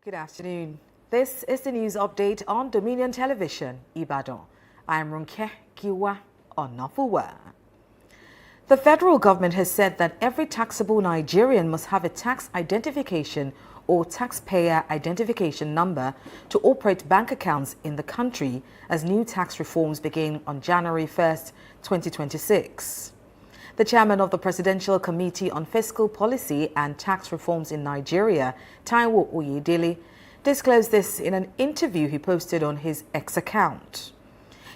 Good afternoon. This is the news update on Dominion Television, Ibadan. I am Runke Kiwa Onafuwa. The federal government has said that every taxable Nigerian must have a tax identification or taxpayer identification number to operate bank accounts in the country as new tax reforms begin on January 1st, 2026. The chairman of the Presidential Committee on Fiscal Policy and Tax Reforms in Nigeria, Taiwo Oyedele, disclosed this in an interview he posted on his X account.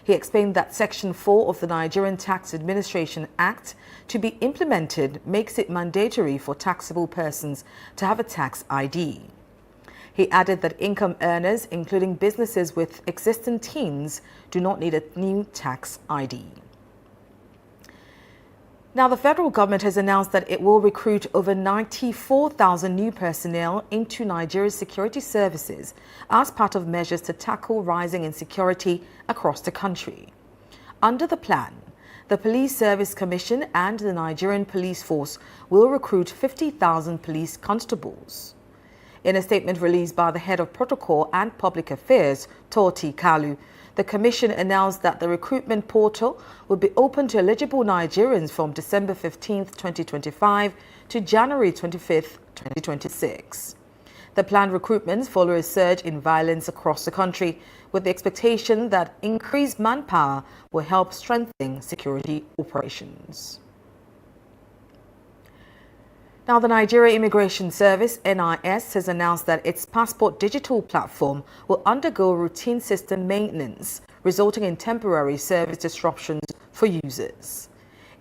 He explained that Section 4 of the Nigerian Tax Administration Act to be implemented makes it mandatory for taxable persons to have a tax ID. He added that income earners, including businesses with existing teams, do not need a new tax ID. Now, the federal government has announced that it will recruit over 94,000 new personnel into Nigeria's security services as part of measures to tackle rising insecurity across the country. Under the plan, the Police Service Commission and the Nigerian Police Force will recruit 50,000 police constables. In a statement released by the head of Protocol and Public Affairs, Toti Kalu, the Commission announced that the recruitment portal will be open to eligible Nigerians from December 15, 2025 to January 25, 2026. The planned recruitments follow a surge in violence across the country, with the expectation that increased manpower will help strengthen security operations. Now, the Nigeria Immigration Service, NIS, has announced that its passport digital platform will undergo routine system maintenance, resulting in temporary service disruptions for users.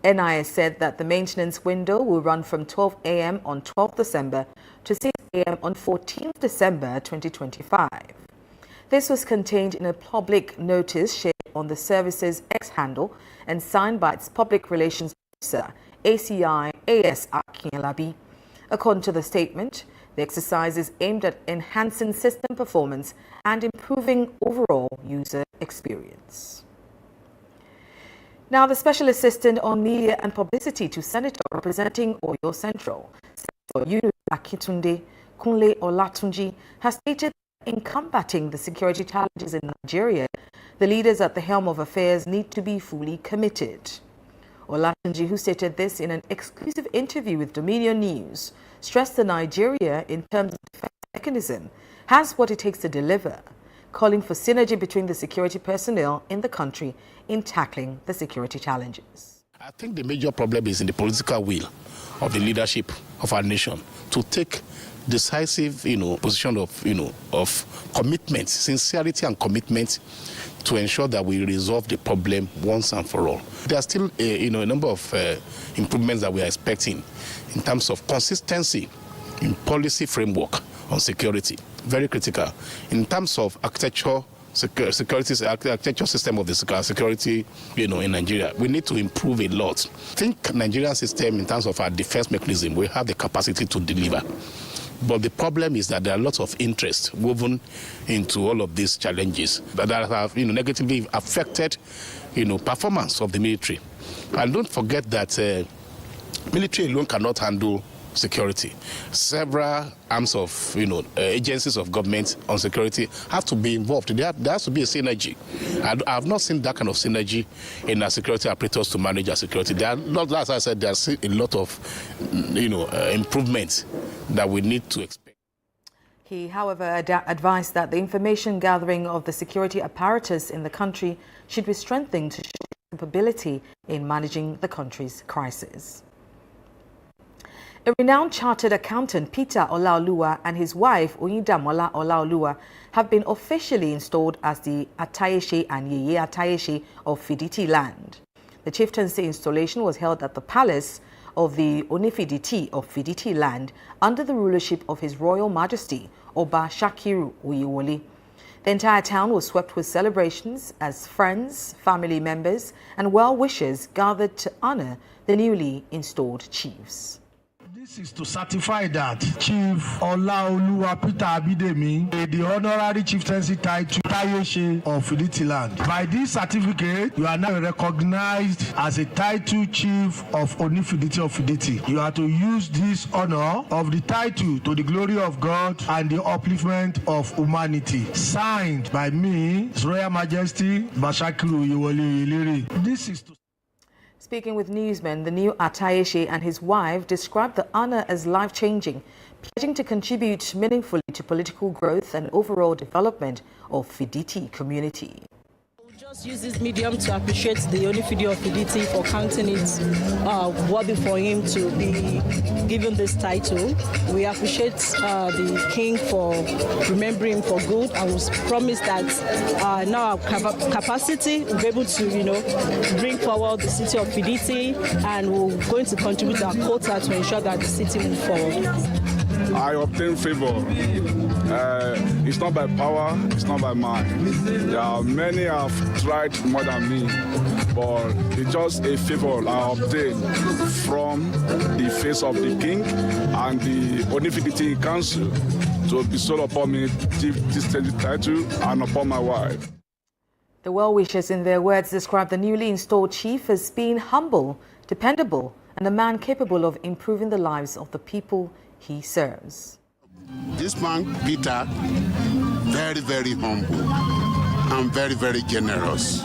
NIS said that the maintenance window will run from 12 a.m. on 12 December to 6 a.m. on 14 December 2025. This was contained in a public notice shared on the service's X handle and signed by its public relations officer, ACI AS Akinyelabi. According to the statement, the exercise is aimed at enhancing system performance and improving overall user experience. Now, the Special Assistant on Media and Publicity to Senator representing Oyo Central, Senator Yunus Akintunde Kunle Olatunji, has stated that in combating the security challenges in Nigeria, the leaders at the helm of affairs need to be fully committed. Olatunji, who stated this in an exclusive interview with Dominion News, stressed that Nigeria, in terms of defense mechanism, has what it takes to deliver, calling for synergy between the security personnel in the country in tackling the security challenges. I think the major problem is in the political will of the leadership of our nation to take decisive, position of commitment, sincerity and commitment to ensure that we resolve the problem once and for all. There are still, a number of improvements that we are expecting in terms of consistency in policy framework on security, very critical. In terms of architecture system of the security, in Nigeria, we need to improve a lot. I think Nigerian system, in terms of our defense mechanism, we have the capacity to deliver. But the problem is that there are lots of interest woven into all of these challenges that have, negatively affected, performance of the military. And don't forget that military alone cannot handle security. Several arms of, agencies of government on security have to be involved. There has to be a synergy. I have not seen that kind of synergy in our security apparatus to manage our security. There are not, as I said, there's a lot of, improvements that we need to expect. He, however, advised that the information gathering of the security apparatus in the country should be strengthened to show capability in managing the country's crisis. A renowned chartered accountant, Peter Olaoluwa, and his wife, Oyidamola Olaoluwa, have been officially installed as the Atayeshi and Yeye Atayeshi of Fiditi land. The chieftaincy installation was held at the palace of the Onifiditi of Fiditi land under the rulership of His Royal Majesty, Oba Shakiru Oyewole. The entire town was swept with celebrations as friends, family members, and well-wishers gathered to honor the newly installed chiefs. This This is to certify that Chief Olaoluwa Peter Abidemi, the honorary chieftaincy title Tayeshe of Fidelity Land. By this certificate, you are now recognized as a title chief of Onifiditi of Fidelity. You are to use this honor of the title to the glory of God and the upliftment of humanity. Signed by me, His Royal Majesty Bashakiru Oyewole Oyelere. This is to... Speaking with newsmen, the new Atayeshe and his wife described the honor as life-changing, pledging to contribute meaningfully to political growth and overall development of Fiditi community. Just use this medium to appreciate the Onifidi of Fiditi for counting it worthy for him to be given this title. We appreciate the king for remembering him for good, and we promise that now our capacity will be able to, bring forward the city of Fiditi, and we're going to contribute our quota to ensure that the city moves forward. I obtain favor. It's not by power, it's not by might. Many have tried more than me, but it's just a favor I obtained from the face of the king and the Onifiditi Council to bestow upon me this title and upon my wife. The well-wishers, in their words, described the newly installed chief as being humble, dependable, and a man capable of improving the lives of the people he serves. This man, Peter, very, very humble and very, very generous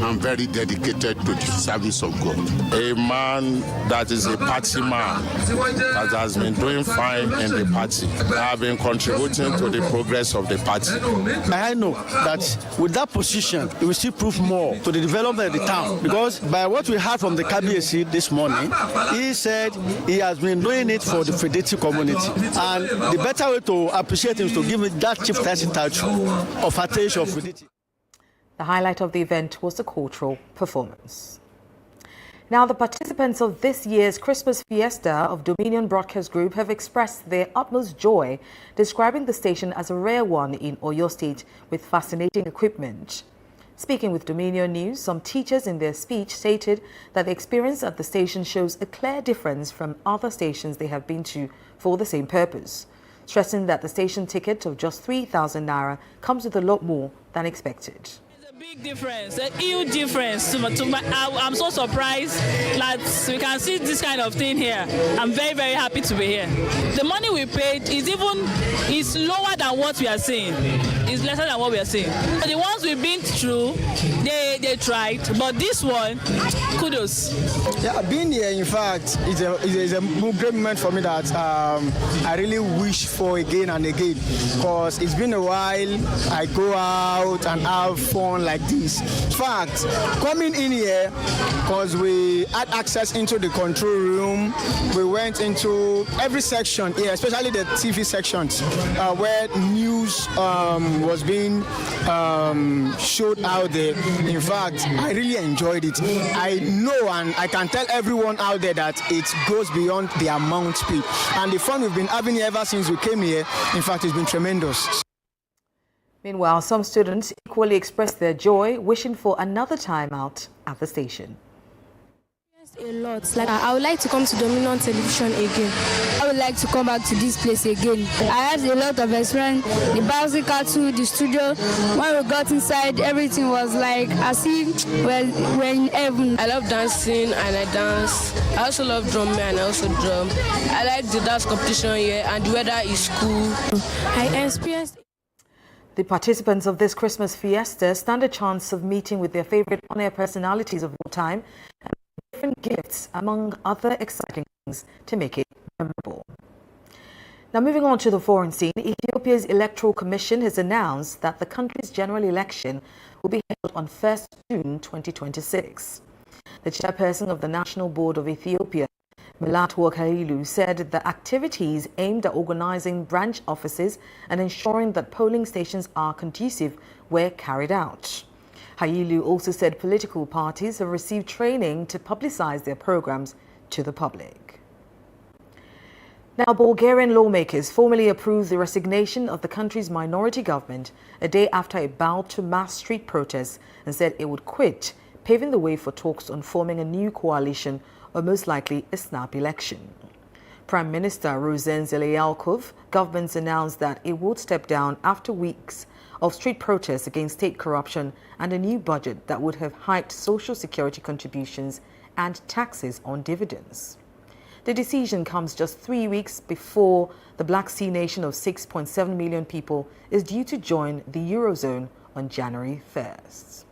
and very dedicated to the service of God. A man that is a party man, that has been doing fine in the party, have been contributing to the progress of the party. I know that with that position, it will still prove more to the development of the town, because by what we heard from the Kabiyesi this morning, he said he has been doing it for the Fiditi community. And the better way to appreciate him is to give him that chieftaincy title of Atayeshe of Fiditi. The highlight of the event was the cultural performance. Now, the participants of this year's Christmas Fiesta of Dominion Broadcast Group have expressed their utmost joy, describing the station as a rare one in Oyo State with fascinating equipment. Speaking with Dominion News, some teachers in their speech stated that the experience at the station shows a clear difference from other stations they have been to for the same purpose, stressing that the station ticket of just 3,000 naira comes with a lot more than expected. Big difference, a huge difference. I'm so surprised that we can see this kind of thing here. I'm very, very happy to be here. The money we paid is lower than what we are seeing. It's lesser than what we are seeing. The ones we've been through, they tried, but this one, kudos. Yeah, being here, in fact, is a great moment for me that I really wish for again and again, because it's been a while I go out and have fun like this. In fact, coming in here, because we had access into the control room, we went into every section here, especially the TV sections, where news was being showed out there. In fact, I really enjoyed it. I know and I can tell everyone out there that it goes beyond the amount paid. And the fun we've been having here ever since we came here, in fact, it's been tremendous. Meanwhile, some students equally expressed their joy, wishing for another time out at the station. A lot. I would like to come to Dominion Television again. I would like to come back to this place again. I had a lot of experience. The bicycle too, the studio. When we got inside, everything was like as if we're in heaven. I love dancing and I dance. I also love drumming and I also drum. I like the dance competition here and the weather is cool. I experienced. The participants of this Christmas Fiesta stand a chance of meeting with their favorite on-air personalities of all time and different gifts, among other exciting things, to make it memorable. Now, moving on to the foreign scene, Ethiopia's Electoral Commission has announced that the country's general election will be held on 1st June 2026. The chairperson of the National Board of Ethiopia, Melatwork Hailu, said the activities aimed at organizing branch offices and ensuring that polling stations are conducive were carried out. Hailu also said political parties have received training to publicize their programs to the public. Now, Bulgarian lawmakers formally approved the resignation of the country's minority government a day after it bowed to mass street protests and said it would quit, paving the way for talks on forming a new coalition or most likely a snap election. Prime Minister Ruzen Zeliyalkov, government announced that it would step down after weeks of street protests against state corruption and a new budget that would have hiked social security contributions and taxes on dividends. The decision comes just 3 weeks before the Black Sea nation of 6.7 million people is due to join the Eurozone on January 1st.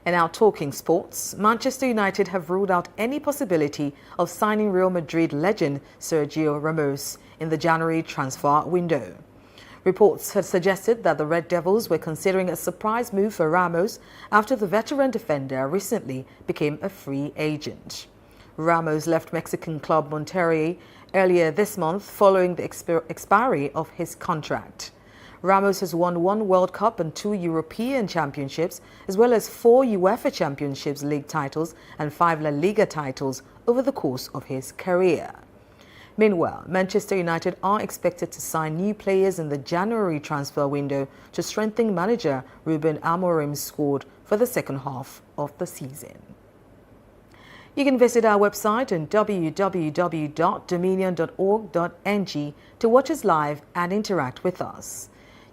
And now talking sports, Manchester United have ruled out any possibility of signing Real Madrid legend Sergio Ramos in the January transfer window. Reports had suggested that the Red Devils were considering a surprise move for Ramos after the veteran defender recently became a free agent. Ramos left Mexican club Monterrey earlier this month following the expiry of his contract. Ramos has won 1 World Cup and 2 European Championships, as well as 4 UEFA Championships League titles and 5 La Liga titles over the course of his career. Meanwhile, Manchester United are expected to sign new players in the January transfer window to strengthen manager Ruben Amorim's squad for the second half of the season. You can visit our website on www.dominion.org.ng to watch us live and interact with us.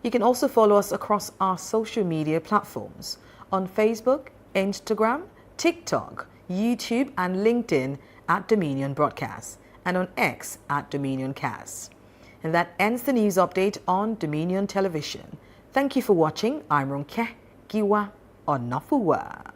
You can also follow us across our social media platforms on Facebook, Instagram, TikTok, YouTube and LinkedIn at Dominion Broadcast and on X at DominionCast. And that ends the news update on Dominion Television. Thank you for watching. I'm Ronke Giwa Onafuwa.